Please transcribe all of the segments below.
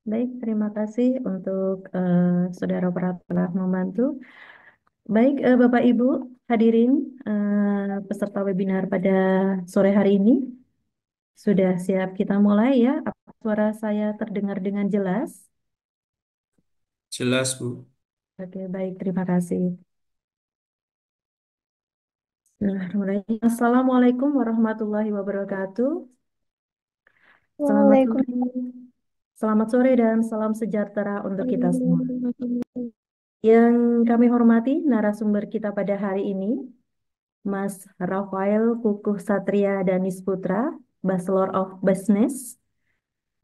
Baik, terima kasih untuk saudara operator telah membantu. Baik, Bapak Ibu hadirin peserta webinar pada sore hari ini, sudah siap kita mulai ya? Apa suara saya terdengar dengan jelas? Jelas, Bu. Oke, baik, terima kasih. Bismillahirrahmanirrahim. Assalamualaikum warahmatullahi wabarakatuh. Selamat Waalaikumsalam. sore. Selamat sore dan salam sejahtera untuk kita semua. Yang kami hormati narasumber kita pada hari ini, Mas Rafael Kukuh Satria Danis Putra, Bachelor of Business.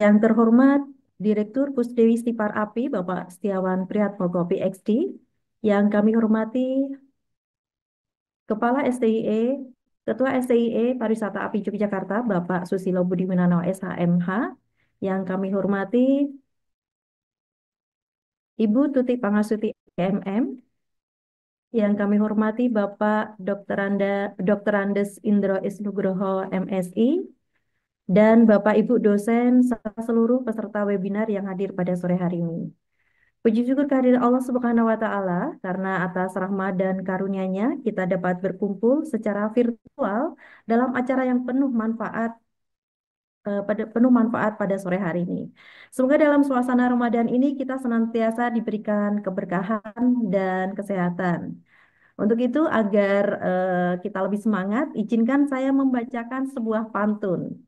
Yang terhormat, Direktur Pusdewi Stipar API, Bapak Setiawan Priyatmoko PhD. Yang kami hormati, Kepala STIE, Ketua STIE Pariwisata API Yogyakarta, Bapak Susilo Budi Winano SHMH. Yang kami hormati, Ibu Tuti Pangasuti MM. Yang kami hormati Bapak Dr. Andes Indro Isnugroho MSI, dan Bapak Ibu dosen serta seluruh peserta webinar yang hadir pada sore hari ini. Puji syukur kehadiran Allah Subhanahu wa Ta'ala karena atas rahmat dan karunia-Nya kita dapat berkumpul secara virtual dalam acara yang penuh manfaat pada sore hari ini. Semoga dalam suasana Ramadan ini kita senantiasa diberikan keberkahan dan kesehatan. Untuk itu, agar kita lebih semangat, izinkan saya membacakan sebuah pantun.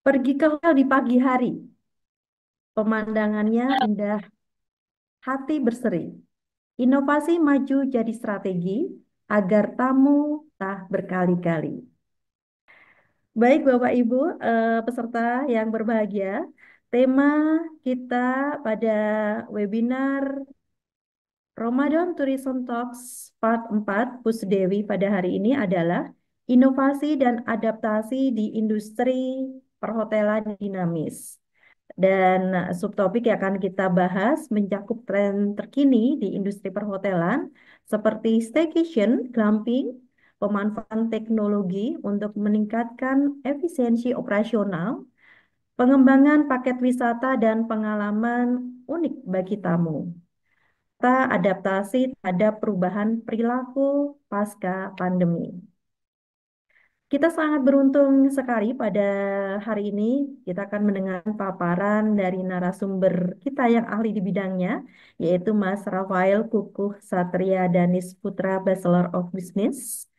Pergi ke hotel di pagi hari, pemandangannya indah, hati berseri. Inovasi maju jadi strategi, agar tamu tak berkali-kali. Baik Bapak Ibu, peserta yang berbahagia, tema kita pada webinar Ramadan Tourism Talks Part 4 Pusdewi pada hari ini adalah inovasi dan adaptasi di industri perhotelan dinamis. Dan subtopik yang akan kita bahas mencakup tren terkini di industri perhotelan seperti staycation, glamping, pemanfaatan teknologi untuk meningkatkan efisiensi operasional, pengembangan paket wisata dan pengalaman unik bagi tamu, serta adaptasi terhadap perubahan perilaku pasca pandemi. Kita sangat beruntung sekali pada hari ini kita akan mendengar paparan dari narasumber kita yang ahli di bidangnya, yaitu Mas Rafael Kukuh Satria Danis Putra, Bachelor of Business.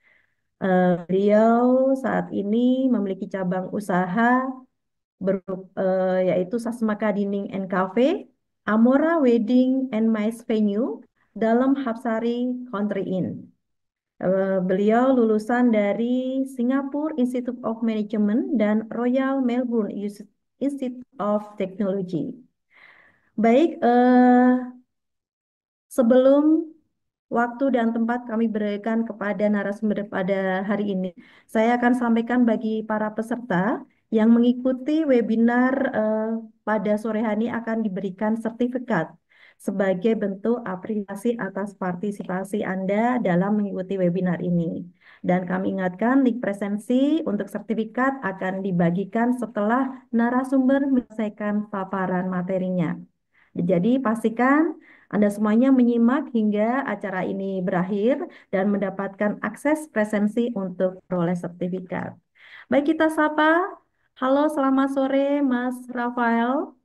Beliau saat ini memiliki cabang usaha yaitu Sasmaka Dining and Cafe, Amora Wedding and Mice Venue, dalam Hapsari Country Inn. Beliau lulusan dari Singapore Institute of Management dan Royal Melbourne Institute of Technology. Baik, sebelum waktu dan tempat kami berikan kepada narasumber pada hari ini, saya akan sampaikan bagi para peserta yang mengikuti webinar pada sore hari ini akan diberikan sertifikat sebagai bentuk apresiasi atas partisipasi Anda dalam mengikuti webinar ini. Dan kami ingatkan link presensi untuk sertifikat akan dibagikan setelah narasumber menyelesaikan paparan materinya. Jadi pastikan Anda semuanya menyimak hingga acara ini berakhir dan mendapatkan akses presensi untuk peroleh sertifikat. Baik, kita sapa. Halo, selamat sore Mas Rafael.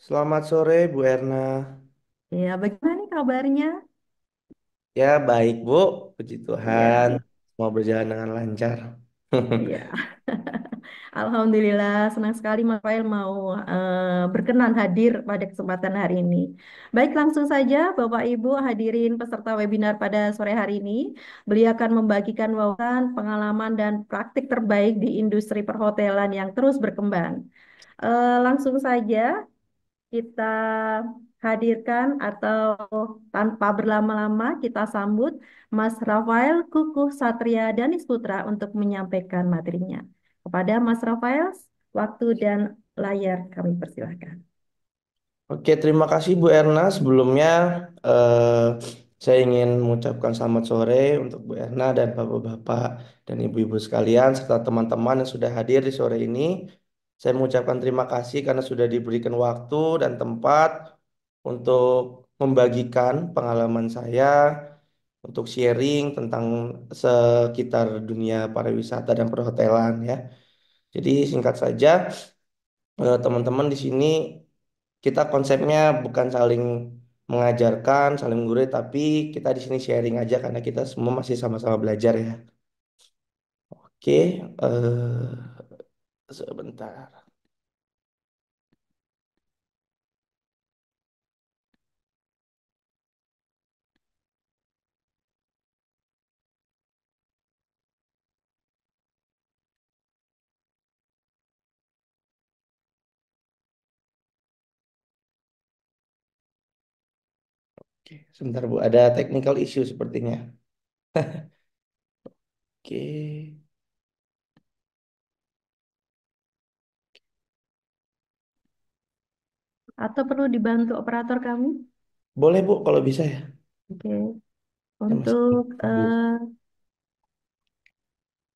Selamat sore, Bu Erna. Ya, bagaimana nih kabarnya? Ya, baik, Bu. Puji Ya, Tuhan. Semua berjalan dengan lancar. ya. Alhamdulillah, senang sekali Mas Rafael mau berkenan hadir pada kesempatan hari ini. Baik, langsung saja Bapak Ibu hadirin peserta webinar pada sore hari ini. Beliau akan membagikan wawasan, pengalaman, dan praktik terbaik di industri perhotelan yang terus berkembang. Langsung saja kita hadirkan atau tanpa berlama-lama kita sambut Mas Rafael Kukuh Satria Danis Putra untuk menyampaikan materinya. Kepada Mas Rafael, waktu dan layar kami persilahkan. Oke, terima kasih Bu Erna. Sebelumnya eh, saya ingin mengucapkan selamat sore untuk Bu Erna dan Bapak-Bapak dan Ibu-Ibu sekalian serta teman-teman yang sudah hadir di sore ini. Saya mengucapkan terima kasih karena sudah diberikan waktu dan tempat untuk membagikan pengalaman saya, untuk sharing tentang sekitar dunia pariwisata dan perhotelan ya. Jadi singkat saja, teman-teman di sini kita konsepnya bukan saling mengajarkan, saling menggurui, tapi kita di sini sharing aja karena kita semua masih sama-sama belajar ya. Oke, sebentar. Oke, sebentar Bu, ada technical issue sepertinya. Oke, Atau perlu dibantu operator kamu? boleh Bu kalau bisa ya. Oke. Saya masih Untuk Bu.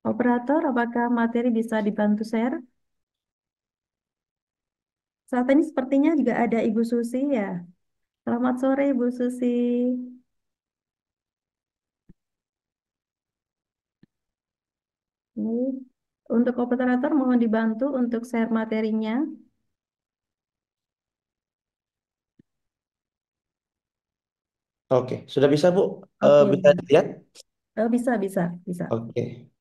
operator, apakah materi bisa dibantu share? Saat ini sepertinya juga ada Ibu Susi ya. Selamat sore Ibu Susi. Ini untuk operator mohon dibantu untuk share materinya. Oke, sudah bisa Bu? Oke, Bisa dilihat? bisa. Oke,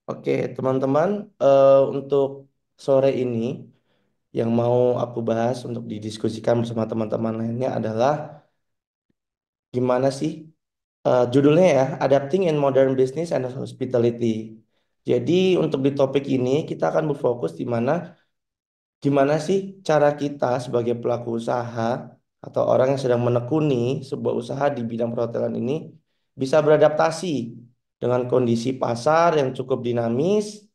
oke teman-teman, untuk sore ini yang mau aku bahas untuk didiskusikan bersama teman-teman lainnya adalah gimana sih judulnya ya, Adapting in Modern Business and Hospitality. Jadi untuk di topik ini kita akan berfokus di mana gimana sih cara kita sebagai pelaku usaha atau orang yang sedang menekuni sebuah usaha di bidang perhotelan ini bisa beradaptasi dengan kondisi pasar yang cukup dinamis,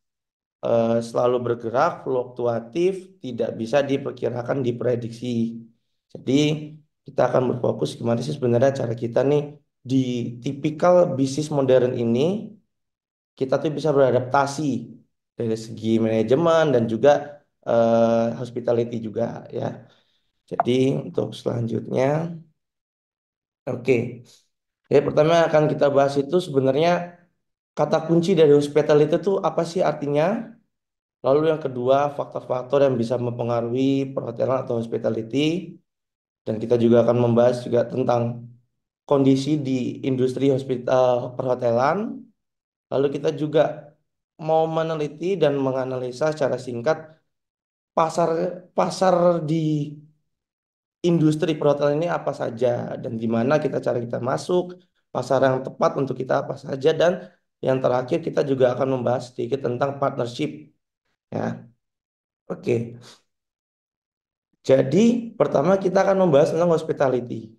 selalu bergerak, fluktuatif, tidak bisa diperkirakan, diprediksi. Jadi kita akan berfokus gimana sih sebenarnya cara kita nih di tipikal bisnis modern ini kita tuh bisa beradaptasi dari segi manajemen dan juga hospitality juga ya. Jadi untuk selanjutnya, oke. Jadi pertama akan kita bahas itu sebenarnya kata kunci dari hospitality itu apa sih artinya? Lalu yang kedua, faktor-faktor yang bisa mempengaruhi perhotelan atau hospitality. Dan kita juga akan membahas juga tentang kondisi di industri perhotelan. Lalu kita juga mau meneliti dan menganalisa secara singkat pasar pasar di industri perhotelan ini apa saja dan di mana cara kita masuk, pasar yang tepat untuk kita apa saja dan yang terakhir kita juga akan membahas sedikit tentang partnership ya. Oke. Jadi pertama kita akan membahas tentang hospitality.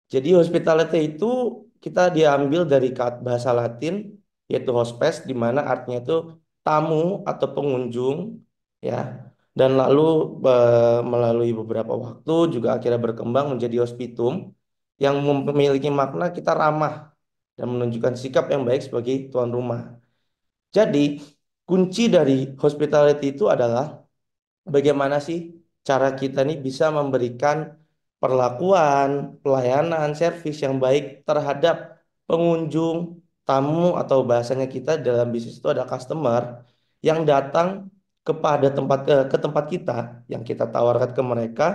Jadi hospitality itu kita diambil dari bahasa Latin yaitu hospes di mana artinya itu tamu atau pengunjung ya. Dan lalu melalui beberapa waktu juga akhirnya berkembang menjadi hospitum yang memiliki makna kita ramah dan menunjukkan sikap yang baik sebagai tuan rumah. Jadi kunci dari hospitality itu adalah bagaimana sih cara kita nih bisa memberikan perlakuan, pelayanan, servis yang baik terhadap pengunjung, tamu atau bahasanya kita dalam bisnis itu ada customer yang datang kepada ke tempat kita yang kita tawarkan ke mereka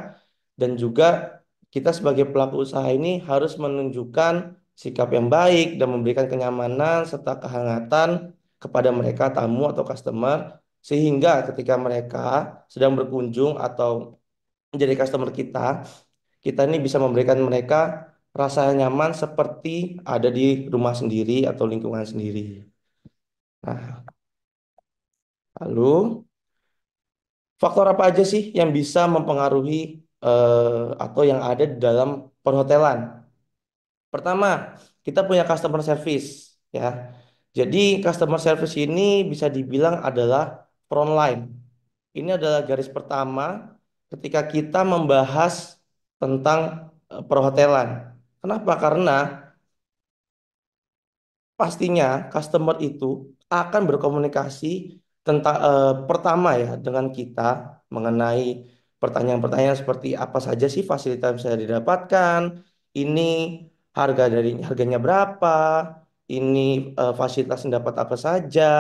dan juga kita sebagai pelaku usaha ini harus menunjukkan sikap yang baik dan memberikan kenyamanan serta kehangatan kepada mereka tamu atau customer sehingga ketika mereka sedang berkunjung atau menjadi customer kita, kita ini bisa memberikan mereka rasa nyaman seperti ada di rumah sendiri atau lingkungan sendiri. Nah, lalu faktor apa aja sih yang bisa mempengaruhi atau yang ada di dalam perhotelan? Pertama, kita punya customer service ya. Jadi customer service ini bisa dibilang adalah front line. Ini adalah garis pertama ketika kita membahas tentang perhotelan. Kenapa? Karena pastinya customer itu akan berkomunikasi tentang pertama ya dengan kita mengenai pertanyaan-pertanyaan seperti apa saja sih fasilitas yang bisa didapatkan, ini harganya berapa, ini fasilitas yang dapat apa saja,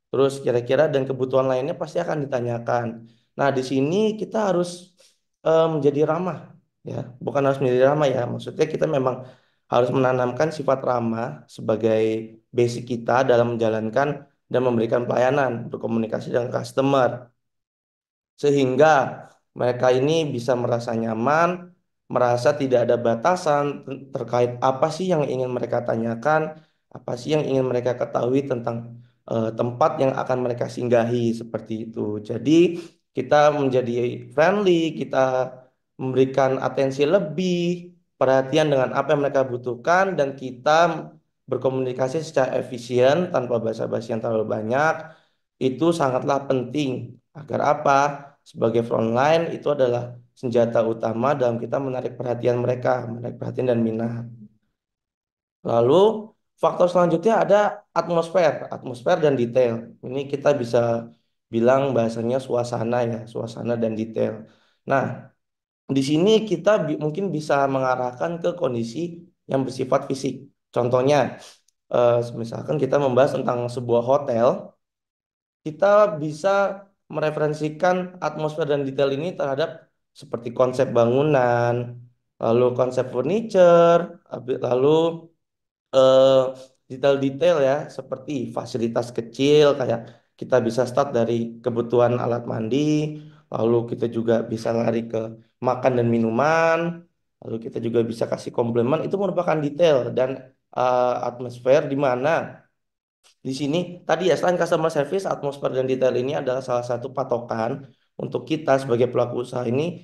terus kira-kira dan kebutuhan lainnya pasti akan ditanyakan. Nah, di sini kita harus menjadi ramah ya, bukan harus menjadi ramah ya, maksudnya kita memang harus menanamkan sifat ramah sebagai basic kita dalam menjalankan dan memberikan pelayanan berkomunikasi dengan customer sehingga mereka ini bisa merasa nyaman, merasa tidak ada batasan terkait apa sih yang ingin mereka tanyakan, apa sih yang ingin mereka ketahui tentang tempat yang akan mereka singgahi seperti itu. Jadi kita menjadi friendly, kita memberikan atensi lebih, perhatian dengan apa yang mereka butuhkan, dan kita berkomunikasi secara efisien tanpa basa-basi yang terlalu banyak. Itu sangatlah penting agar apa? Sebagai frontline itu adalah senjata utama dalam kita menarik perhatian mereka, menarik perhatian dan minat. Lalu faktor selanjutnya ada atmosfer dan detail. Ini kita bisa bilang bahasanya suasana ya, suasana dan detail. Nah, di sini kita mungkin bisa mengarahkan ke kondisi yang bersifat fisik. Contohnya, misalkan kita membahas tentang sebuah hotel, kita bisa mereferensikan atmosfer dan detail ini terhadap seperti konsep bangunan, lalu konsep furniture, lalu eh, detail-detail ya seperti fasilitas kecil kayak kita bisa start dari kebutuhan alat mandi, lalu kita juga bisa lari ke makan dan minuman, lalu kita juga bisa kasih komplimen. Itu merupakan detail dan atmosfer di mana di sini tadi ya, selain customer service, atmosfer dan detail ini adalah salah satu patokan untuk kita sebagai pelaku usaha ini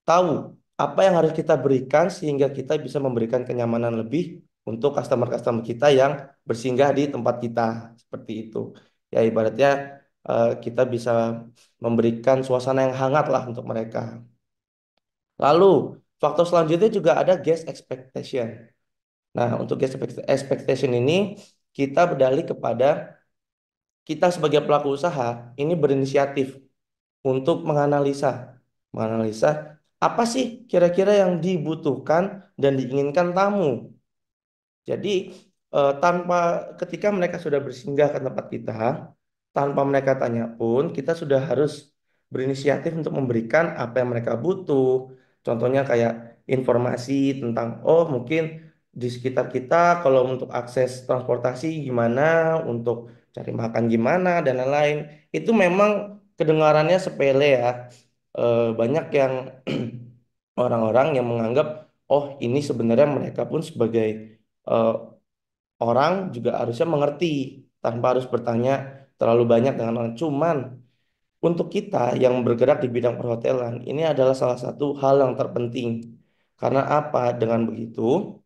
tahu apa yang harus kita berikan sehingga kita bisa memberikan kenyamanan lebih untuk customer-customer kita yang bersinggah di tempat kita seperti itu. Ya ibaratnya kita bisa memberikan suasana yang hangat lah untuk mereka. Lalu faktor selanjutnya juga ada guest expectation. Nah, untuk guest expectation ini kita berdalih kepada kita sebagai pelaku usaha ini berinisiatif untuk menganalisa apa sih kira-kira yang dibutuhkan dan diinginkan tamu. Jadi tanpa ketika mereka sudah bersinggah ke tempat kita, tanpa mereka tanya pun, kita sudah harus berinisiatif untuk memberikan apa yang mereka butuh. Contohnya kayak informasi tentang, oh mungkin di sekitar kita kalau untuk akses transportasi gimana, untuk cari makan gimana, dan lain-lain. Itu memang kedengarannya sepele ya. Banyak yang orang-orang yang menganggap, oh ini sebenarnya mereka pun sebagai eh, orang juga harusnya mengerti tanpa harus bertanya terlalu banyak dengan orang. Cuman untuk kita yang bergerak di bidang perhotelan, ini adalah salah satu hal yang terpenting. Karena apa? Dengan begitu,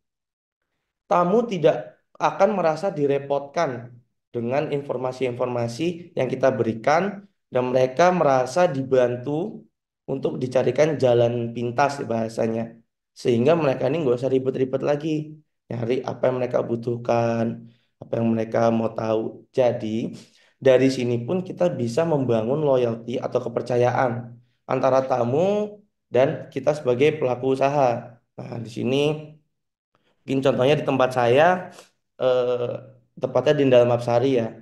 tamu tidak akan merasa direpotkan dengan informasi-informasi yang kita berikan dan mereka merasa dibantu untuk dicarikan jalan pintas ya bahasanya. Sehingga mereka ini nggak usah ribet-ribet lagi nyari apa yang mereka butuhkan, apa yang mereka mau tahu. Jadi dari sini pun kita bisa membangun loyalty atau kepercayaan antara tamu dan kita sebagai pelaku usaha. Nah, di sini mungkin contohnya di tempat saya, eh, tepatnya di Dalam Sari ya.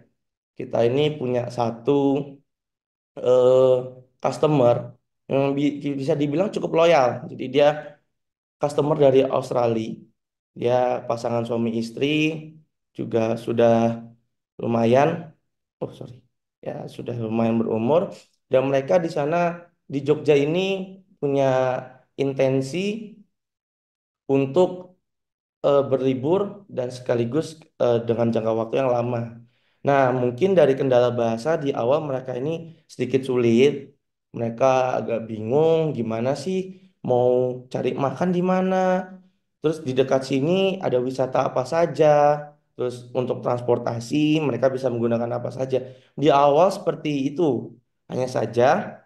Kita ini punya satu eh, customer yang bisa dibilang cukup loyal. Jadi dia customer dari Australia. Dia pasangan suami istri, juga sudah lumayan, oh sorry, ya sudah lumayan berumur. Dan mereka di sana di Jogja ini punya intensi untuk berlibur dan sekaligus dengan jangka waktu yang lama. Nah, mungkin dari kendala bahasa di awal mereka ini sedikit sulit. Mereka agak bingung gimana sih mau cari makan di mana. Terus di dekat sini ada wisata apa saja. Terus untuk transportasi mereka bisa menggunakan apa saja. Di awal seperti itu. Hanya saja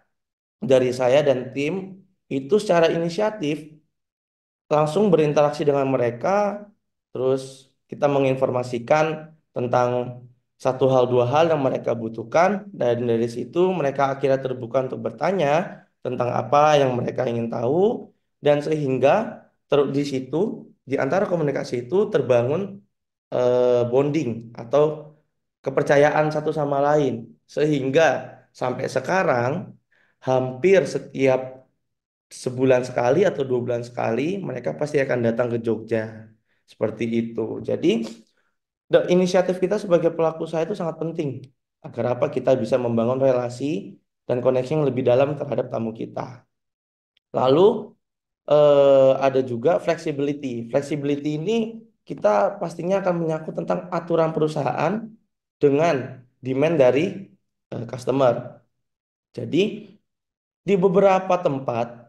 dari saya dan tim itu secara inisiatif langsung berinteraksi dengan mereka, terus kita menginformasikan tentang satu hal dua hal yang mereka butuhkan, dan dari situ mereka akhirnya terbuka untuk bertanya tentang apa yang mereka ingin tahu, dan sehingga di situ di antara komunikasi itu terbangun bonding atau kepercayaan satu sama lain, sehingga sampai sekarang hampir setiap sebulan sekali atau 2 bulan sekali mereka pasti akan datang ke Jogja seperti itu. Jadi inisiatif kita sebagai pelaku usaha itu sangat penting agar apa kita bisa membangun relasi dan koneksi yang lebih dalam terhadap tamu kita. Lalu ada juga flexibility. Flexibility ini kita pastinya akan menyangkut tentang aturan perusahaan dengan demand dari customer. Jadi di beberapa tempat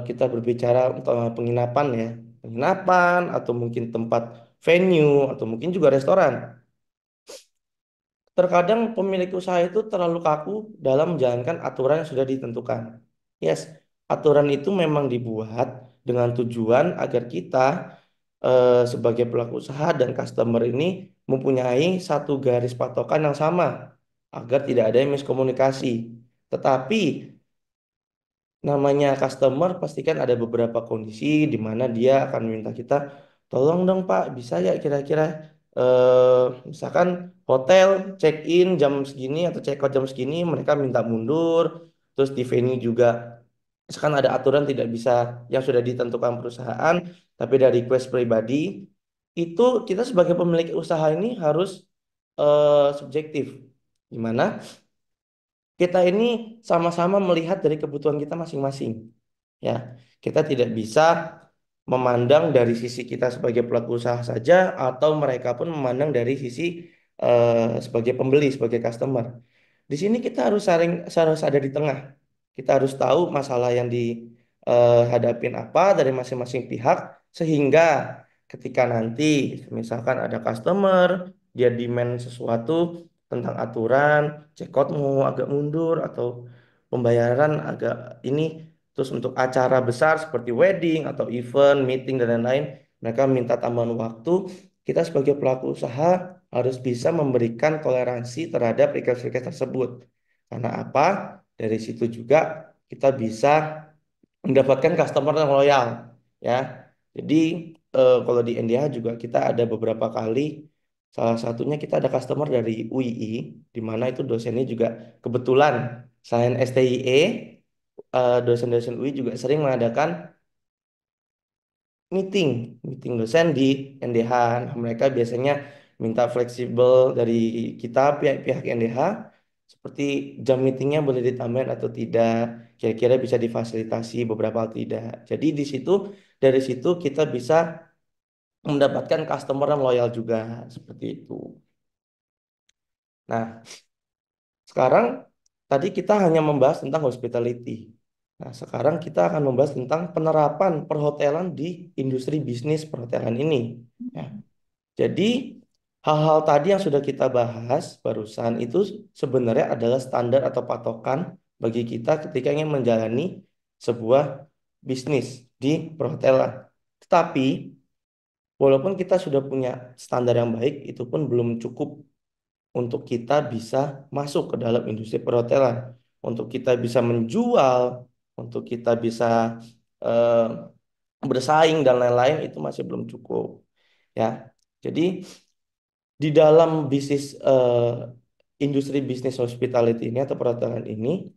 kita berbicara tentang penginapan ya, penginapan atau mungkin tempat venue atau mungkin juga restoran. Terkadang pemilik usaha itu terlalu kaku dalam menjalankan aturan yang sudah ditentukan. Yes, aturan itu memang dibuat dengan tujuan agar kita sebagai pelaku usaha dan customer ini mempunyai satu garis patokan yang sama agar tidak ada miskomunikasi. Tetapi namanya customer pastikan ada beberapa kondisi di mana dia akan meminta kita, tolong dong Pak, bisa ya kira-kira misalkan hotel check in jam segini atau check out jam segini mereka minta mundur, terus di venue juga misalkan ada aturan tidak bisa yang sudah ditentukan perusahaan tapi dari request pribadi, itu kita sebagai pemilik usaha ini harus subjektif, gimana kita ini sama-sama melihat dari kebutuhan kita masing-masing. Ya, kita tidak bisa memandang dari sisi kita sebagai pelaku usaha saja atau mereka pun memandang dari sisi sebagai pembeli, sebagai customer. Di sini kita harus ada di tengah. Kita harus tahu masalah yang dihadapin apa dari masing-masing pihak sehingga ketika nanti misalkan ada customer dia demand sesuatu tentang aturan, checkout mau agak mundur atau pembayaran agak ini, terus untuk acara besar seperti wedding atau event, meeting dan lain-lain, mereka minta tambahan waktu. Kita sebagai pelaku usaha harus bisa memberikan toleransi terhadap request-request tersebut. Karena apa? Dari situ juga kita bisa mendapatkan customer yang loyal, ya. Jadi kalau di NDH juga kita ada beberapa kali, salah satunya kita ada customer dari UII, di mana itu dosennya juga kebetulan selain STIE, dosen-dosen UI juga sering mengadakan meeting, meeting dosen di NDH. Nah, mereka biasanya minta fleksibel dari kita pihak-pihak NDH, seperti jam meetingnya boleh ditambahin atau tidak, kira-kira bisa difasilitasi beberapa atau tidak. Jadi dari situ kita bisa mendapatkan customer yang loyal juga, seperti itu. Nah, sekarang tadi kita hanya membahas tentang hospitality. Nah, sekarang kita akan membahas tentang penerapan perhotelan di industri bisnis perhotelan ini. Ya. Jadi, hal-hal tadi yang sudah kita bahas barusan itu sebenarnya adalah standar atau patokan bagi kita ketika ingin menjalani sebuah bisnis di perhotelan. Tetapi, walaupun kita sudah punya standar yang baik, itu pun belum cukup untuk kita bisa masuk ke dalam industri perhotelan, untuk kita bisa menjual, untuk kita bisa eh, bersaing dan lain-lain itu masih belum cukup, ya. Jadi di dalam bisnis industri bisnis hospitality ini atau perhotelan ini,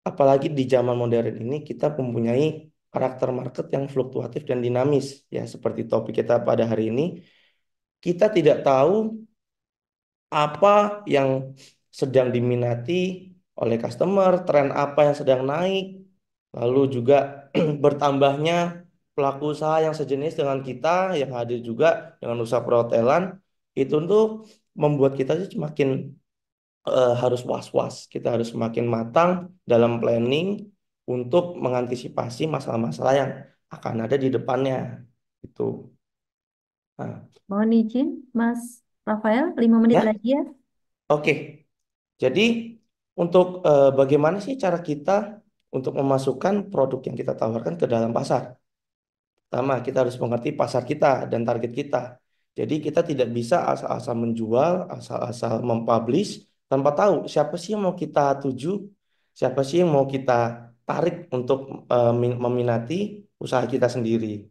apalagi di zaman modern ini kita mempunyai karakter market yang fluktuatif dan dinamis, ya seperti topik kita pada hari ini, kita tidak tahu apa yang sedang diminati oleh customer, tren apa yang sedang naik, lalu juga bertambahnya pelaku usaha yang sejenis dengan kita yang hadir juga dengan usaha perhotelan, itu tuh membuat kita sih semakin harus was-was. Kita harus semakin matang dalam planning untuk mengantisipasi masalah-masalah yang akan ada di depannya. Itu. Nah, Mohon izin, Mas Rafael, 5 menit ya, lagi ya. oke. Jadi untuk bagaimana sih cara kita untuk memasukkan produk yang kita tawarkan ke dalam pasar? Pertama, kita harus mengerti pasar kita dan target kita. Jadi kita tidak bisa asal-asal menjual, asal-asal mempublish tanpa tahu siapa sih yang mau kita tuju, siapa sih yang mau kita tarik untuk meminati usaha kita sendiri.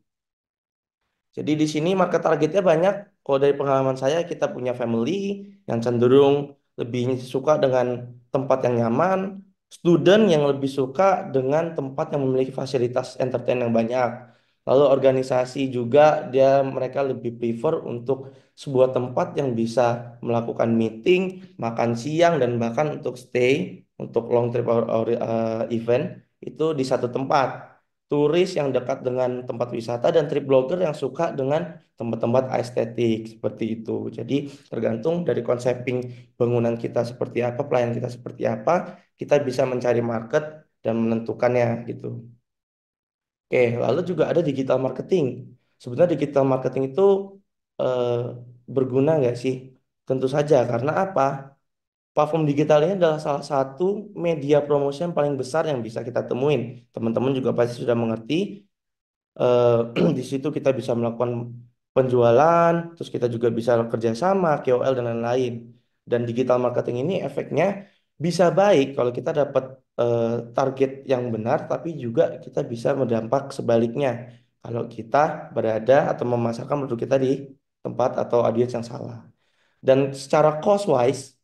Jadi di sini market targetnya banyak. Kalau dari pengalaman saya, kita punya family yang cenderung lebih suka dengan tempat yang nyaman, student yang lebih suka dengan tempat yang memiliki fasilitas entertain yang banyak. Lalu organisasi juga mereka lebih prefer untuk sebuah tempat yang bisa melakukan meeting, makan siang dan bahkan untuk stay untuk long trip event itu di satu tempat, turis yang dekat dengan tempat wisata, dan trip blogger yang suka dengan tempat-tempat estetik seperti itu. Jadi tergantung dari konsepting bangunan kita seperti apa, pelayanan kita seperti apa, kita bisa mencari market dan menentukannya gitu. Oke, lalu juga ada digital marketing. Sebenarnya digital marketing itu eh, berguna nggak sih? Tentu saja, karena apa? Platform digital ini adalah salah satu media promosi yang paling besar yang bisa kita temuin. Teman-teman juga pasti sudah mengerti. Di situ kita bisa melakukan penjualan, terus kita juga bisa kerjasama, KOL dan lain-lain. Dan digital marketing ini efeknya bisa baik kalau kita dapat eh, target yang benar, tapi juga kita bisa berdampak sebaliknya kalau kita berada atau memasarkan produk kita di tempat atau audiens yang salah. Dan secara cost wise,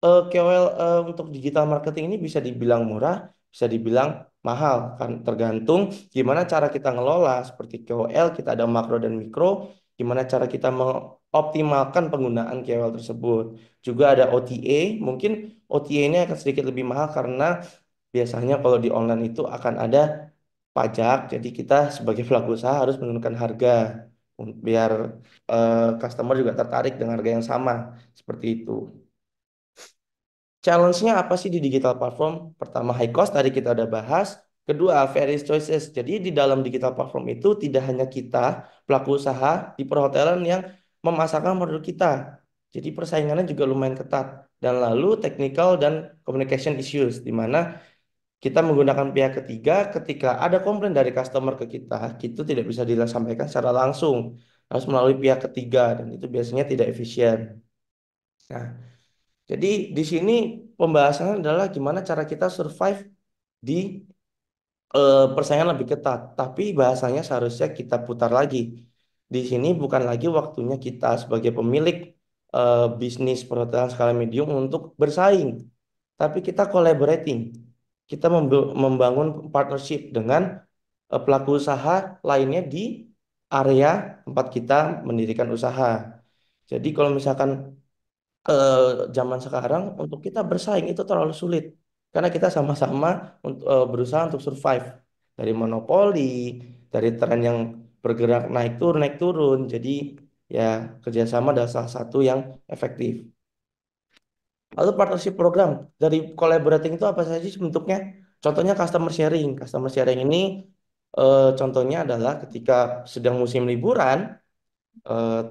KOL untuk digital marketing ini bisa dibilang murah, bisa dibilang mahal, kan tergantung gimana cara kita ngelola. Seperti KOL, kita ada makro dan mikro, gimana cara kita mengoptimalkan penggunaan KOL tersebut. Juga ada OTA, mungkin OTA ini akan sedikit lebih mahal karena biasanya kalau di online itu akan ada pajak, jadi kita sebagai pelaku usaha harus menurunkan harga biar customer juga tertarik dengan harga yang sama, seperti itu. Challenge-nya apa sih di digital platform? Pertama, high cost, tadi kita udah bahas. Kedua, various choices. Jadi di dalam digital platform itu tidak hanya kita, pelaku usaha di perhotelan yang memasarkan produk kita. Jadi persaingannya juga lumayan ketat. Dan lalu technical dan communication issues, di mana kita menggunakan pihak ketiga ketika ada komplain dari customer ke kita, itu tidak bisa disampaikan secara langsung. Harus melalui pihak ketiga, dan itu biasanya tidak efisien. Nah, jadi di sini pembahasannya adalah gimana cara kita survive di persaingan lebih ketat. Tapi bahasanya seharusnya kita putar lagi. Di sini bukan lagi waktunya kita sebagai pemilik bisnis perhotelan skala medium untuk bersaing, tapi kita collaborating. Kita membangun partnership dengan pelaku usaha lainnya di area tempat kita mendirikan usaha. Jadi kalau misalkan eh, zaman sekarang untuk kita bersaing itu terlalu sulit karena kita sama-sama berusaha untuk survive dari monopoli, dari tren yang bergerak naik turun. Jadi ya kerjasama adalah salah satu yang efektif. Lalu partnership program dari collaborating itu apa saja sih bentuknya? Contohnya customer sharing. Customer sharing ini contohnya adalah ketika sedang musim liburan,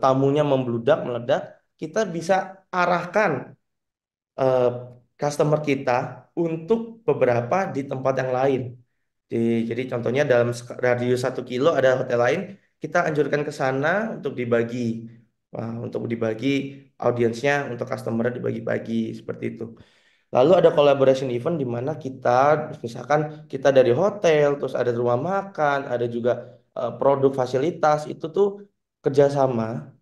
tamunya membludak, meledak, kita bisa arahkan eh, customer kita untuk beberapa di tempat yang lain. Jadi contohnya dalam radius 1 kilo ada hotel lain, kita anjurkan ke sana untuk dibagi. Wah, untuk dibagi audiensnya, untuk customer dibagi-bagi seperti itu. Lalu ada collaboration event di mana kita, misalkan kita dari hotel, terus ada rumah makan, ada juga produk fasilitas, itu tuh kerjasama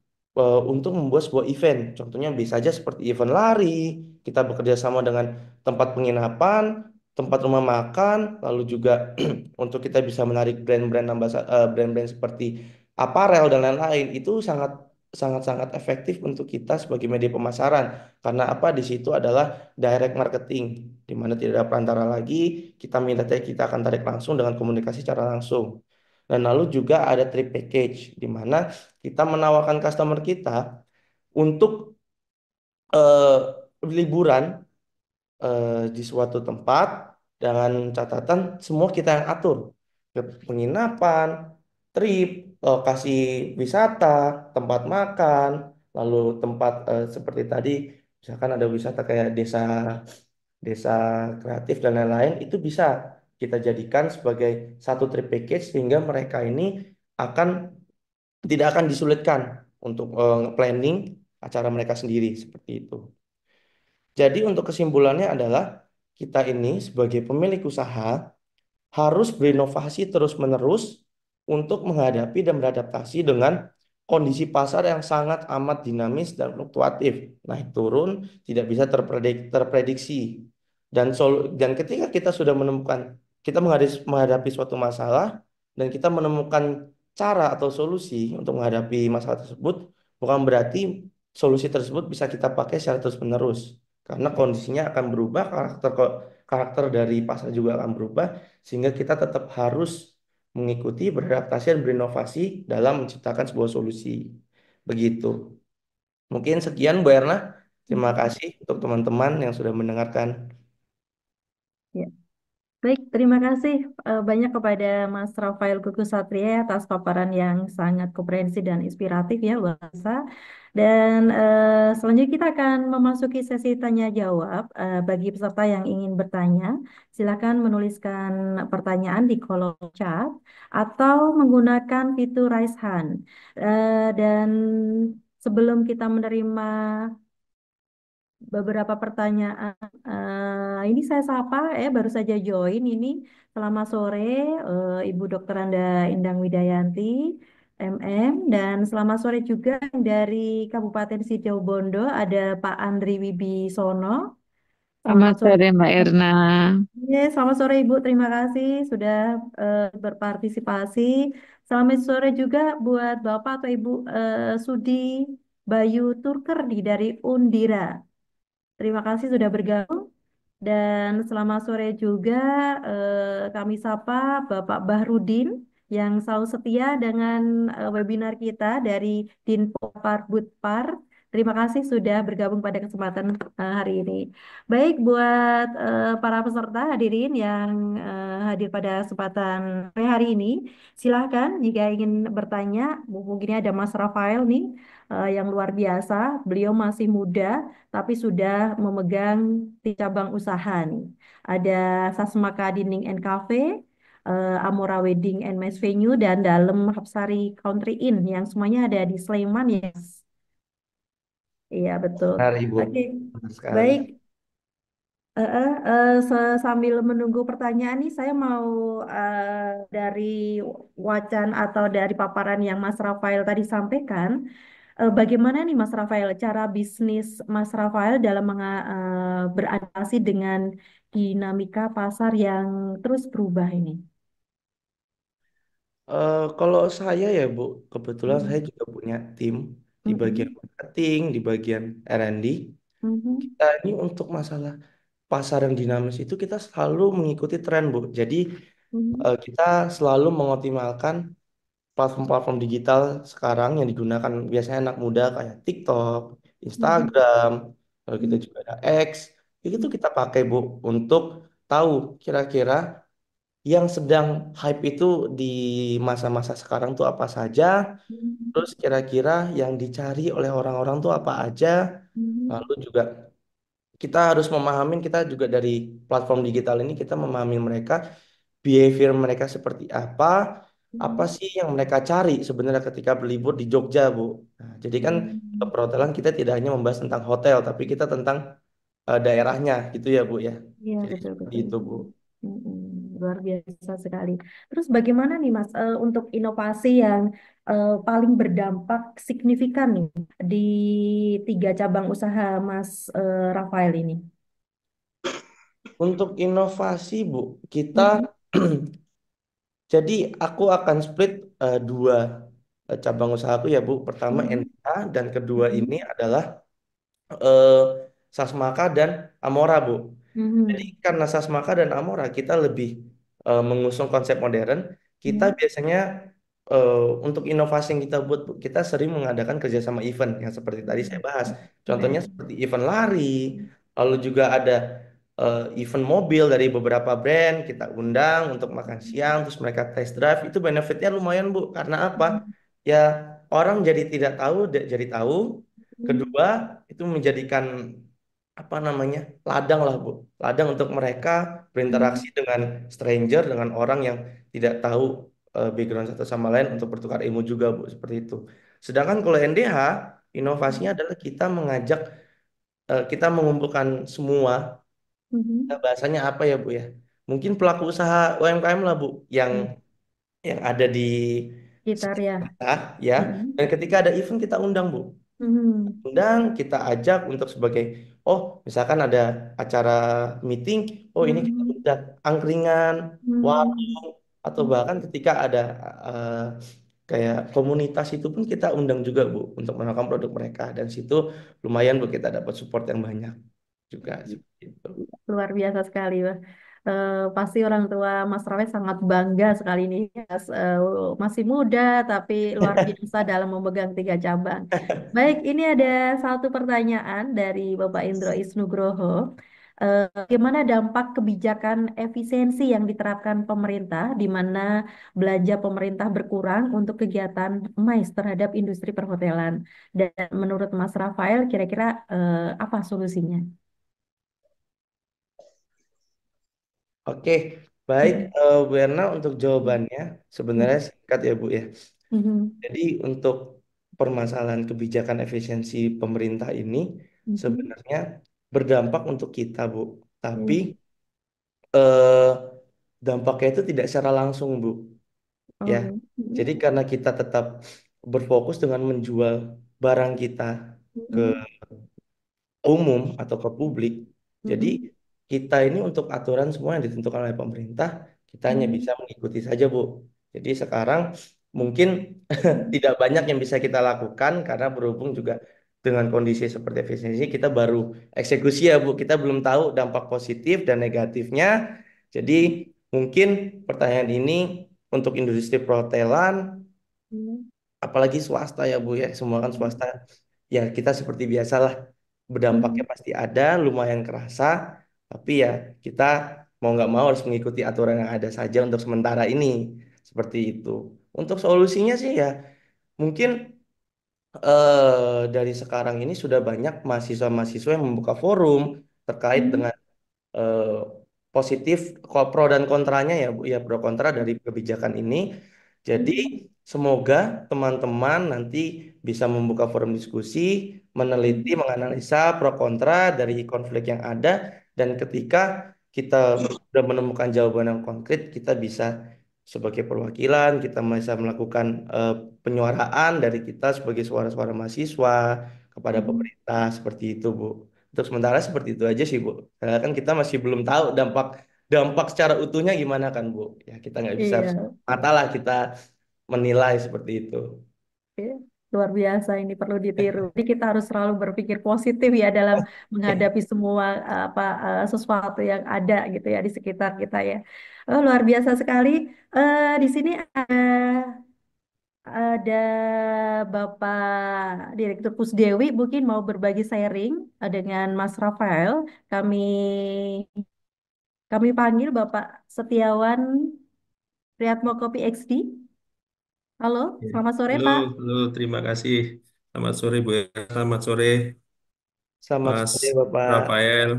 untuk membuat sebuah event. Contohnya bisa saja seperti event lari, kita bekerja sama dengan tempat penginapan, tempat rumah makan, lalu juga untuk kita bisa menarik brand-brand seperti aparel dan lain-lain. Itu sangat sangat sangat efektif untuk kita sebagai media pemasaran. Karena apa? Di situ adalah direct marketing, di mana tidak ada perantara lagi, kita minatnya kita akan tarik langsung dengan komunikasi secara langsung. Dan lalu juga ada trip package, di mana kita menawarkan customer kita untuk eh, liburan di suatu tempat dengan catatan semua kita yang atur. Penginapan, trip, lokasi wisata, tempat makan, lalu tempat seperti tadi, misalkan ada wisata kayak desa desa kreatif dan lain-lain, itu bisa kita jadikan sebagai satu trip package sehingga mereka ini akan tidak akan disulitkan untuk planning acara mereka sendiri seperti itu. Jadi untuk kesimpulannya adalah kita ini sebagai pemilik usaha harus berinovasi terus-menerus untuk menghadapi dan beradaptasi dengan kondisi pasar yang sangat amat dinamis dan fluktuatif, naik turun, tidak bisa terprediksi. Dan ketika kita sudah menemukan, kita menghadapi suatu masalah dan kita menemukan cara atau solusi untuk menghadapi masalah tersebut, bukan berarti solusi tersebut bisa kita pakai secara terus-menerus. Karena kondisinya akan berubah, karakter dari pasar juga akan berubah, sehingga kita tetap harus mengikuti, beradaptasi, dan berinovasi dalam menciptakan sebuah solusi. Begitu. Mungkin sekian Bu Erna. Terima kasih untuk teman-teman yang sudah mendengarkan. Ya. Baik, terima kasih banyak kepada Mas Rafael Gugu Satria atas paparan yang sangat komprehensif dan inspiratif ya, luar biasa. Dan selanjutnya kita akan memasuki sesi tanya jawab. Bagi peserta yang ingin bertanya, silakan menuliskan pertanyaan di kolom chat atau menggunakan fitur raise hand. Dan sebelum kita menerima beberapa pertanyaan. Ini saya sapa, baru saja join ini. Selamat sore, Ibu Dokter Anda Indang Widayanti, MM, dan selamat sore juga dari Kabupaten Situbondo ada Pak Andri Wibisono. Selamat Selamat sore. sore Mbak Erna. Ya, selamat sore Ibu, terima kasih sudah berpartisipasi. Selamat sore juga buat Bapak atau Ibu Sudi Bayu Turkerdi dari Undira. Terima kasih sudah bergabung. Dan selamat sore juga kami sapa Bapak Bahrudin yang selalu setia dengan webinar kita dari Dinpopar Budpar. Terima kasih sudah bergabung pada kesempatan hari ini. Baik, buat para peserta hadirin yang hadir pada kesempatan sore hari ini, silahkan jika ingin bertanya, mumpung ini ada Mas Rafael nih yang luar biasa. Beliau masih muda tapi sudah memegang cabang usaha nih. Ada Sasmaka Dining and Cafe, Amora Wedding and Mass Venue, dan Dalem Hapsari Country Inn yang semuanya ada di Sleman ya. Iya betul. Benar, Ibu. Oke, Benar sekali. baik. Sambil menunggu pertanyaan nih, saya mau dari wacana atau dari paparan yang Mas Rafael tadi sampaikan, bagaimana nih Mas Rafael cara bisnis Mas Rafael dalam beradaptasi dengan dinamika pasar yang terus berubah ini? Kalau saya ya Bu, kebetulan saya Mhm. juga punya tim di bagian Mhm. marketing, di bagian R&D. Mhm. Kita ini untuk masalah pasar yang dinamis itu kita selalu mengikuti tren Bu. Jadi Mhm. kita selalu mengoptimalkan platform-platform digital sekarang yang digunakan biasanya anak muda kayak TikTok, Mhm. Instagram, lalu kita Mhm. juga ada X. Itu Mhm. kita pakai Bu untuk tahu kira-kira yang sedang hype itu di masa-masa sekarang tuh apa saja, terus kira-kira yang dicari oleh orang-orang tuh apa aja, Mhm. lalu juga kita harus memahami, kita juga dari platform digital ini kita memahami mereka, behavior mereka seperti apa Mhm. sih yang mereka cari sebenarnya ketika berlibur di Jogja, Bu. Nah, jadi kan ke Mhm. perhotelan kita tidak hanya membahas tentang hotel, tapi kita tentang daerahnya gitu ya, Bu ya. Iya, Jadi betul, seperti betul. itu, Bu. Mm-mm, luar biasa sekali. Terus bagaimana nih Mas untuk inovasi yang paling berdampak signifikan nih di tiga cabang usaha Mas Rafael ini? Untuk inovasi, Bu, kita Mm-mm, jadi aku akan split dua cabang usahaku ya, Bu. Pertama mm-mm, NDA dan kedua ini mm-mm, adalah eh, Sasmaka dan Amora, Bu. Jadi mm-mm, karena Sasmaka dan Amora kita lebih mengusung konsep modern, kita mm-mm, biasanya eh, untuk inovasi yang kita buat, Bu, kita sering mengadakan kerjasama event yang seperti tadi saya bahas. Contohnya mm-mm, seperti event lari, lalu juga ada event mobil dari beberapa brand kita undang untuk makan siang, terus mereka test drive. Itu benefitnya lumayan Bu, karena apa? Ya orang jadi tidak tahu, jadi tahu. mm-mm, Kedua, itu menjadikan apa namanya ladang lah Bu, ladang untuk mereka berinteraksi mm-mm, dengan stranger, dengan orang yang tidak tahu background satu sama lain untuk bertukar ilmu juga Bu, seperti itu. Sedangkan kalau NDH, inovasinya adalah kita mengajak, kita mengumpulkan semua, Mhm. bahasanya apa ya Bu ya? Mungkin pelaku usaha UMKM lah Bu, yang Mhm. ada di Gitar sekitar ya. kita ya. Dan Mhm. ketika ada event kita undang Bu. Mhm. Undang, kita ajak untuk sebagai, oh misalkan ada acara meeting, oh ini kita Mhm. undang angkringan, Mhm. warung, atau bahkan ketika ada eh, kayak komunitas itu pun kita undang juga Bu untuk mengenalkan produk mereka, dan situ lumayan Bu kita dapat support yang banyak juga seperti itu. Luar biasa sekali, Wah. Pasti orang tua Mas Rawe sangat bangga sekali nih, masih muda tapi luar biasa dalam memegang tiga cabang. Baik, ini ada satu pertanyaan dari Bapak Indro Isnugroho. Bagaimana dampak kebijakan efisiensi yang diterapkan pemerintah, di mana belanja pemerintah berkurang untuk kegiatan MAIS terhadap industri perhotelan? Dan menurut Mas Rafael, kira-kira apa solusinya? Oke, baik, Mhm. Bu Erna, untuk jawabannya sebenarnya singkat ya Bu ya. Mhm. Jadi untuk permasalahan kebijakan efisiensi pemerintah ini Mhm. sebenarnya berdampak untuk kita, Bu. Tapi Mhm. eh, dampaknya itu tidak secara langsung, Bu. Ya. Oh. Jadi Mhm. karena kita tetap berfokus dengan menjual barang kita ke Mhm. umum atau ke publik. Jadi Mhm. kita ini untuk aturan semua yang ditentukan oleh pemerintah, kita hanya Mhm. bisa mengikuti saja, Bu. Jadi sekarang mungkin Mhm. tidak banyak yang bisa kita lakukan karena berhubung juga dengan kondisi seperti efisiensi kita baru eksekusi ya, Bu. Kita belum tahu dampak positif dan negatifnya. Jadi mungkin pertanyaan ini untuk industri perhotelan, Mhm. apalagi swasta ya Bu ya, semua kan Mhm. swasta. Ya kita seperti biasalah, berdampaknya Mhm. pasti ada, lumayan kerasa, tapi ya kita mau nggak mau harus mengikuti aturan yang ada saja untuk sementara ini, seperti itu. Untuk solusinya sih ya mungkin dari sekarang ini sudah banyak mahasiswa-mahasiswa yang membuka forum terkait Mhm. dengan eh, positif, pro dan kontranya ya Bu ya, pro kontra dari kebijakan ini. Jadi Mhm. semoga teman-teman nanti bisa membuka forum diskusi, meneliti, Mhm. menganalisa pro kontra dari konflik yang ada, dan ketika kita sudah menemukan jawaban yang konkret, kita bisa sebagai perwakilan, kita bisa melakukan penyuaraan dari kita sebagai suara-suara mahasiswa kepada Mhm. pemerintah, seperti itu Bu. Untuk sementara seperti itu aja sih Bu. Karena kan kita masih belum tahu dampak dampak secara utuhnya gimana kan Bu. Ya kita nggak bisa Iya. mata lah kita menilai seperti itu. Iya. Luar biasa, ini perlu ditiru. Jadi kita harus selalu berpikir positif ya dalam menghadapi semua sesuatu yang ada gitu ya di sekitar kita ya. Oh, luar biasa sekali. Di sini ada Bapak Direktur Pusdewi mungkin mau berbagi sharing dengan Mas Rafael. Kami kami panggil Bapak Setiawan Priatmoko PhD. Halo, Ya. selamat sore Halo, Pak. halo, terima kasih. Selamat sore, Bu. Selamat sore, Selamat sore Mas Bapak. Rafael.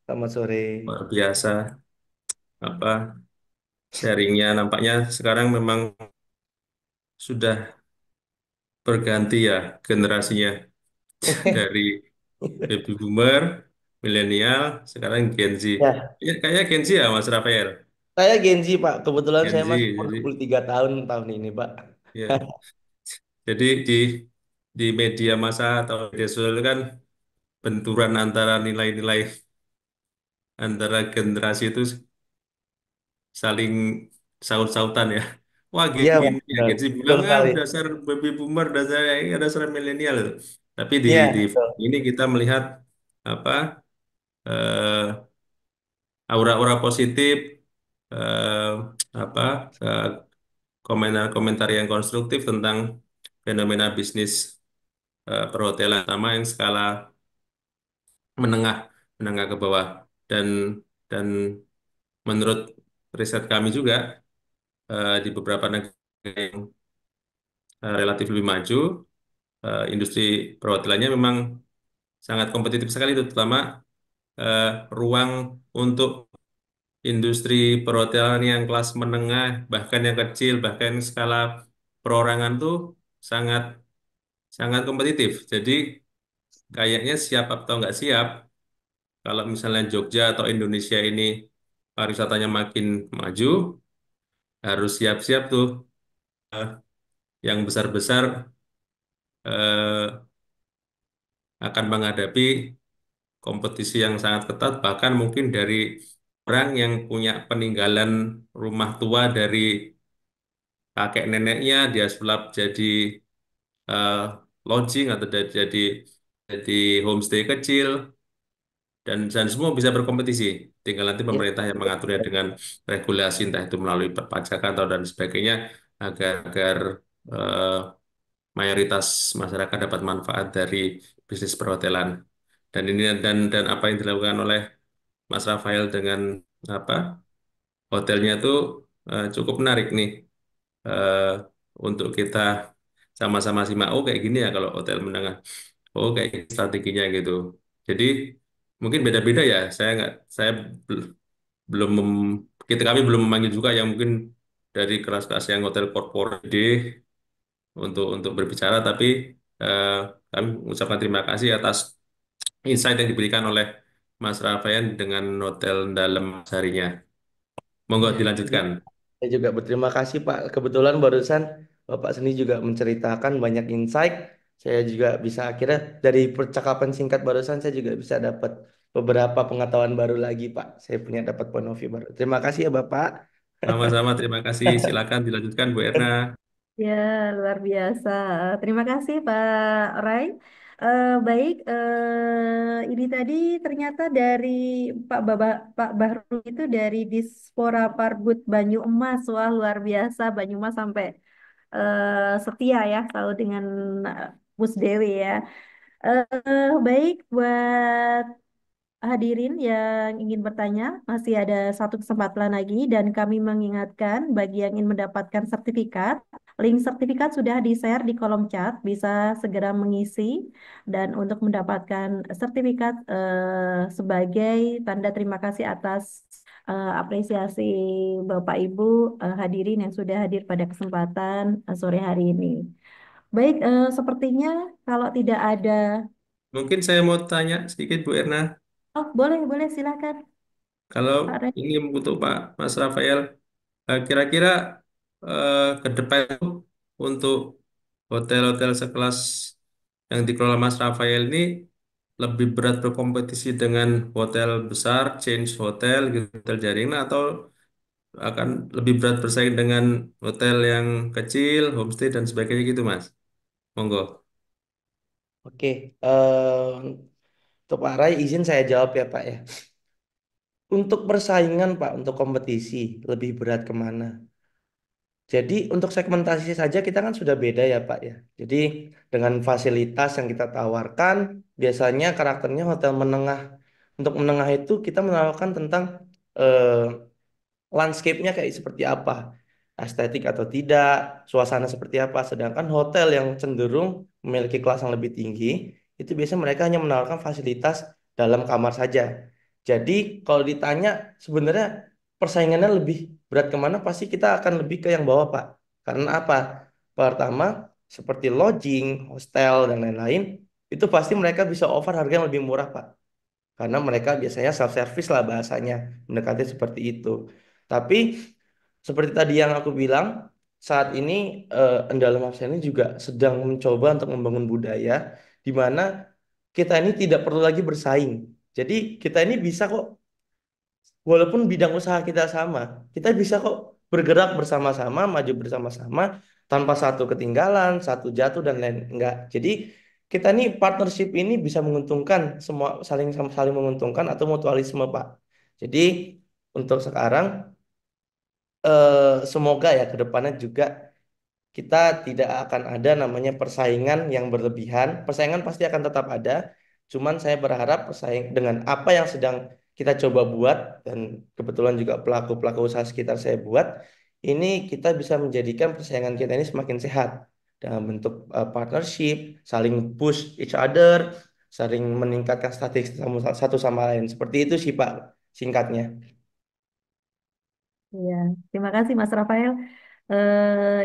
Selamat sore. Luar biasa apa sharingnya. Nampaknya sekarang memang sudah berganti ya generasinya dari baby boomer, milenial, sekarang Gen Z. Ya, Ya, kayaknya Gen Z ya, Mas Rafael. saya Gen Z Pak. Kebetulan Gen saya Z. masih umur Jadi, 23 tahun tahun ini Pak. ya. Jadi di media massa atau media sosial itu kan benturan antara nilai-nilai antara generasi itu saling saut-sautan ya. Wah Iya gini, Pak. gini ya. Betul, Gen Z betul bilang ah sekali. dasar baby boomer, dasar ini dasar milenial. Tapi Iya, di betul. ini kita melihat apa eh, aura-aura positif, eh, apa eh, komentar-komentar yang konstruktif tentang fenomena bisnis perhotelan, sama yang skala menengah, menengah ke bawah. Dan dan menurut riset kami juga di beberapa negara yang relatif lebih maju, industri perhotelannya memang sangat kompetitif sekali itu, terutama eh, ruang untuk industri perhotelan yang kelas menengah, bahkan yang kecil, bahkan skala perorangan tuh sangat sangat kompetitif. Jadi kayaknya siap atau nggak siap, kalau misalnya Jogja atau Indonesia ini pariwisatanya makin maju, harus siap-siap tuh eh, yang besar-besar eh, akan menghadapi kompetisi yang sangat ketat, bahkan mungkin dari orang yang punya peninggalan rumah tua dari kakek neneknya, dia sulap jadi eh, lodging atau jadi homestay kecil, dan semua bisa berkompetisi. Tinggal nanti Iya. pemerintah yang mengaturnya dengan regulasi, entah itu melalui perpajakan atau dan sebagainya, agar eh, mayoritas masyarakat dapat manfaat dari bisnis perhotelan. Dan apa yang dilakukan oleh Mas Rafael dengan apa hotelnya itu cukup menarik nih, eh, untuk kita sama-sama simak. Oh kayak gini ya kalau hotel menengah. Oh kayak gini strateginya gitu. Jadi mungkin beda-beda ya. Saya bel- belum kami belum memanggil juga yang mungkin dari kelas-kelas yang hotel corporate untuk berbicara, tapi eh, kami mengucapkan terima kasih atas insight yang diberikan oleh Mas Rafael dengan hotel dalam seharinya. Monggo Iya. dilanjutkan. Saya juga berterima kasih Pak. Kebetulan barusan Bapak Seni juga menceritakan banyak insight. Saya juga bisa akhirnya dari percakapan singkat barusan saya juga bisa dapat beberapa pengetahuan baru lagi Pak. Saya punya dapat point of view baru. Terima kasih ya Bapak. Sama-sama, terima kasih. Silakan dilanjutkan, Bu Erna. Ya, luar biasa. Terima kasih Pak Rai. Baik, ini tadi ternyata dari Pak Bahru itu dari Dispora Parbud Banyu Emas. Wah, luar biasa. Banyu Emas sampai setia ya, selalu dengan Mus Dewi ya. Baik, buat hadirin yang ingin bertanya, masih ada satu kesempatan lagi dan kami mengingatkan bagi yang ingin mendapatkan sertifikat, link sertifikat sudah di-share di kolom chat, bisa segera mengisi dan untuk mendapatkan sertifikat sebagai tanda terima kasih atas apresiasi Bapak Ibu hadirin yang sudah hadir pada kesempatan sore hari ini. Baik, sepertinya kalau tidak ada, Mungkin saya mau tanya sedikit, Bu Erna. oh boleh boleh silakan Kalau Pak Ray. ini untuk Pak Mas Rafael, kira-kira ke depan itu untuk hotel-hotel sekelas yang dikelola Mas Rafael ini lebih berat berkompetisi dengan hotel besar, chain hotel, gitu, hotel jaringan, atau akan lebih berat bersaing dengan hotel yang kecil, homestay dan sebagainya gitu, Mas? Monggo. Oke, untuk Pak Rai izin saya jawab ya Pak ya. Untuk persaingan Pak, untuk kompetisi lebih berat kemana? Jadi untuk segmentasi saja kita kan sudah beda ya Pak ya. Jadi dengan fasilitas yang kita tawarkan, biasanya karakternya hotel menengah. Untuk menengah itu kita menawarkan tentang eh, landscape-nya kayak seperti apa, estetik atau tidak, suasana seperti apa. Sedangkan hotel yang cenderung memiliki kelas yang lebih tinggi, itu biasanya mereka hanya menawarkan fasilitas dalam kamar saja. Jadi kalau ditanya sebenarnya persaingannya lebih berat kemana, pasti kita akan lebih ke yang bawah, Pak. Karena apa? Pertama, seperti lodging, hostel, dan lain-lain, itu pasti mereka bisa offer harga yang lebih murah, Pak karena mereka biasanya self service lah bahasanya mendekati seperti itu. Tapi seperti tadi yang aku bilang, saat ini Andalan Mas ini juga sedang mencoba untuk membangun budaya di mana kita ini tidak perlu lagi bersaing. Jadi kita ini bisa kok walaupun bidang usaha kita sama, kita bisa kok bergerak bersama-sama, maju bersama-sama tanpa satu ketinggalan, satu jatuh dan lain enggak. Jadi kita nih partnership ini bisa menguntungkan semua saling saling menguntungkan atau mutualisme, Pak. Jadi untuk sekarang semoga ya ke depannya juga kita tidak akan ada namanya persaingan yang berlebihan. Persaingan pasti akan tetap ada. Cuman saya berharap persaing dengan apa yang sedang kita coba buat dan kebetulan juga pelaku-pelaku usaha sekitar saya buat, ini kita bisa menjadikan persaingan kita ini semakin sehat dalam bentuk partnership, saling push each other, saling meningkatkan statistik satu sama lain. Seperti itu sih Pak, singkatnya. Iya, terima kasih Mas Rafael.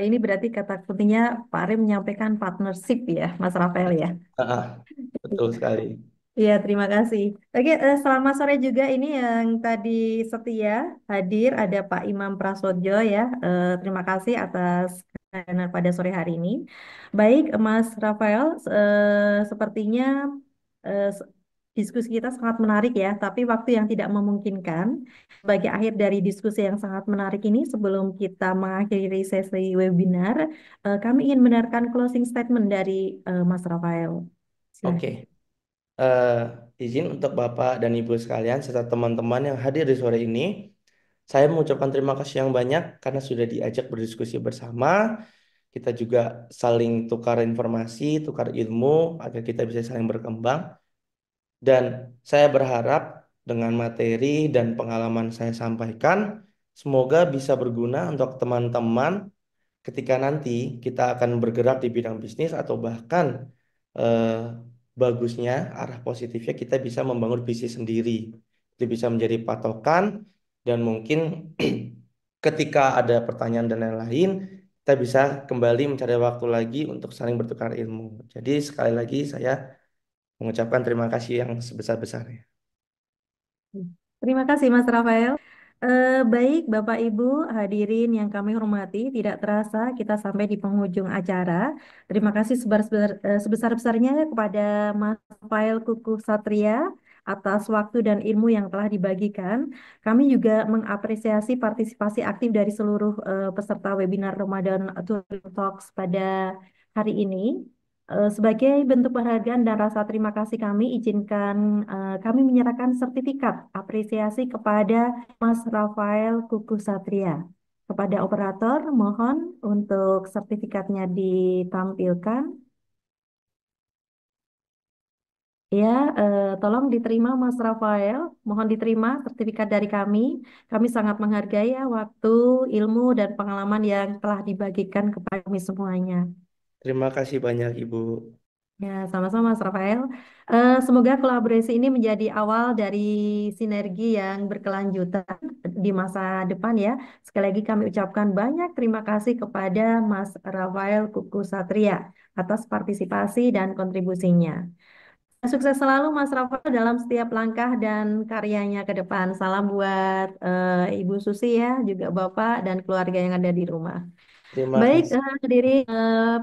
Ini berarti kata kuncinya Pak Arim menyampaikan partnership ya, Mas Rafael ya. Ah, betul sekali. Iya, terima kasih. Oke, selamat sore juga ini yang tadi setia hadir ada Pak Imam Prasojo ya. Terima kasih atas kehadiran pada sore hari ini. Baik, Mas Rafael, sepertinya eh, s- diskusi kita sangat menarik ya, tapi waktu yang tidak memungkinkan. Sebagai akhir dari diskusi yang sangat menarik ini, sebelum kita mengakhiri sesi webinar, kami ingin mendengarkan closing statement dari Mas Rafael. Oke. Silahkan. Eh, izin untuk Bapak dan Ibu sekalian serta teman-teman yang hadir di sore ini. Saya mengucapkan terima kasih yang banyak karena sudah diajak berdiskusi bersama. Kita juga saling tukar informasi, tukar ilmu agar kita bisa saling berkembang. Dan saya berharap dengan materi dan pengalaman saya sampaikan, semoga bisa berguna untuk teman-teman ketika nanti kita akan bergerak di bidang bisnis atau bahkan eh, bagusnya arah positifnya kita bisa membangun bisnis sendiri. Itu bisa menjadi patokan dan mungkin ketika ada pertanyaan dan lain-lain kita bisa kembali mencari waktu lagi untuk saling bertukar ilmu. Jadi sekali lagi saya mengucapkan terima kasih yang sebesar-besarnya. Terima kasih Mas Rafael. Baik Bapak Ibu hadirin yang kami hormati, tidak terasa kita sampai di penghujung acara. Terima kasih sebesar-besarnya kepada Mas Rafael Kuku Satria atas waktu dan ilmu yang telah dibagikan. Kami juga mengapresiasi partisipasi aktif dari seluruh peserta webinar Ramadan Touring Talks pada hari ini. Sebagai bentuk penghargaan dan rasa terima kasih kami, izinkan kami menyerahkan sertifikat apresiasi kepada Mas Rafael Kuku Satria. Kepada operator, mohon untuk sertifikatnya ditampilkan. Ya, tolong diterima Mas Rafael. Mohon diterima sertifikat dari kami. Kami sangat menghargai ya waktu, ilmu, dan pengalaman yang telah dibagikan kepada kami semuanya. Terima kasih banyak Ibu. Ya, sama-sama Mas Rafael. Semoga kolaborasi ini menjadi awal dari sinergi yang berkelanjutan di masa depan ya. Sekali lagi kami ucapkan banyak terima kasih kepada Mas Rafael Kuku Satria atas partisipasi dan kontribusinya. Sukses selalu Mas Rafael dalam setiap langkah dan karyanya ke depan. Salam buat Ibu Susi ya, juga Bapak dan keluarga yang ada di rumah. Terima Baik, kasih. hadirin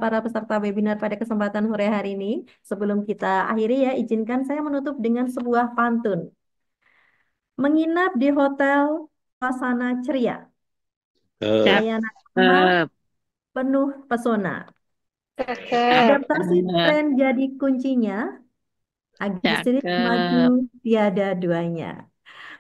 para peserta webinar pada kesempatan sore hari ini, sebelum kita akhiri ya, izinkan saya menutup dengan sebuah pantun. Menginap di hotel suasana ceria, layanan ramah, Cakep, penuh pesona. Cakep. Adaptasi tren jadi kuncinya, agar bisnis maju cakep, tiada duanya.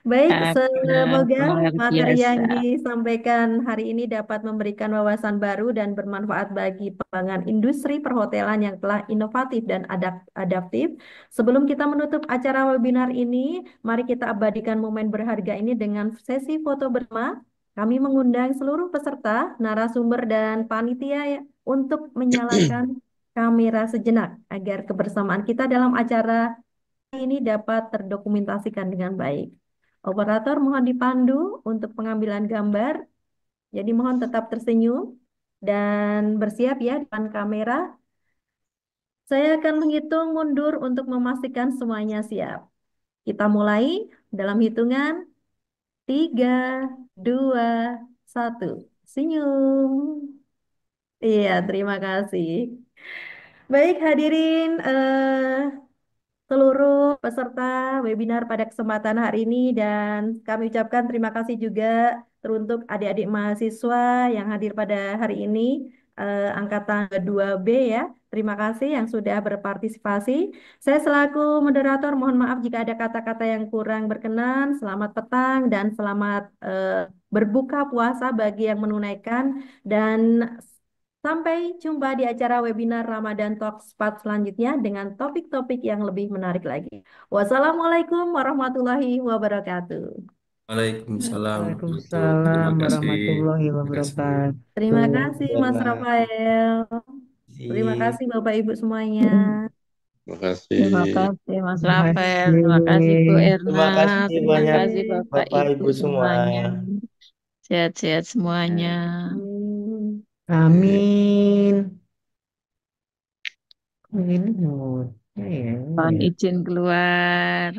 Baik, cakep, semoga luar materi yang biasa. disampaikan hari ini dapat memberikan wawasan baru dan bermanfaat bagi pengembangan industri perhotelan yang telah inovatif dan adaptif. Sebelum kita menutup acara webinar ini, mari kita abadikan momen berharga ini dengan sesi foto bersama. Kami mengundang seluruh peserta, narasumber, dan panitia untuk menyalakan kamera sejenak agar kebersamaan kita dalam acara ini dapat terdokumentasikan dengan baik. Operator mohon dipandu untuk pengambilan gambar. Jadi mohon tetap tersenyum dan bersiap ya depan kamera. Saya akan menghitung mundur untuk memastikan semuanya siap. Kita mulai dalam hitungan 3, 2, 1. Senyum. Iya, terima kasih. Baik hadirin, seluruh peserta webinar pada kesempatan hari ini dan kami ucapkan terima kasih juga teruntuk adik-adik mahasiswa yang hadir pada hari ini angkatan 2B ya. Terima kasih yang sudah berpartisipasi. Saya selaku moderator mohon maaf jika ada kata-kata yang kurang berkenan. Selamat petang dan selamat berbuka puasa bagi yang menunaikan dan sampai jumpa di acara webinar Ramadan Talks part selanjutnya dengan topik-topik yang lebih menarik lagi. Wassalamualaikum warahmatullahi wabarakatuh. Waalaikumsalam warahmatullahi. Waalaikumsalam Terima kasih. warahmatullahi Terima kasih. Terima wabarakatuh. kasih Mas Terima Rafael. Terima kasih. kasih Bapak Ibu semuanya. Terima Terima kasih. kasih Mas Terima Rafael, terima kasih Bu kasih. Erna, Terima kasih terima banyak kasih Oke. Bapak Bapak Ibu Ibu semua. semuanya. Sehat-sehat semuanya. Amin. Amin. Kok ini mulutnya ya. Mohon izin keluar.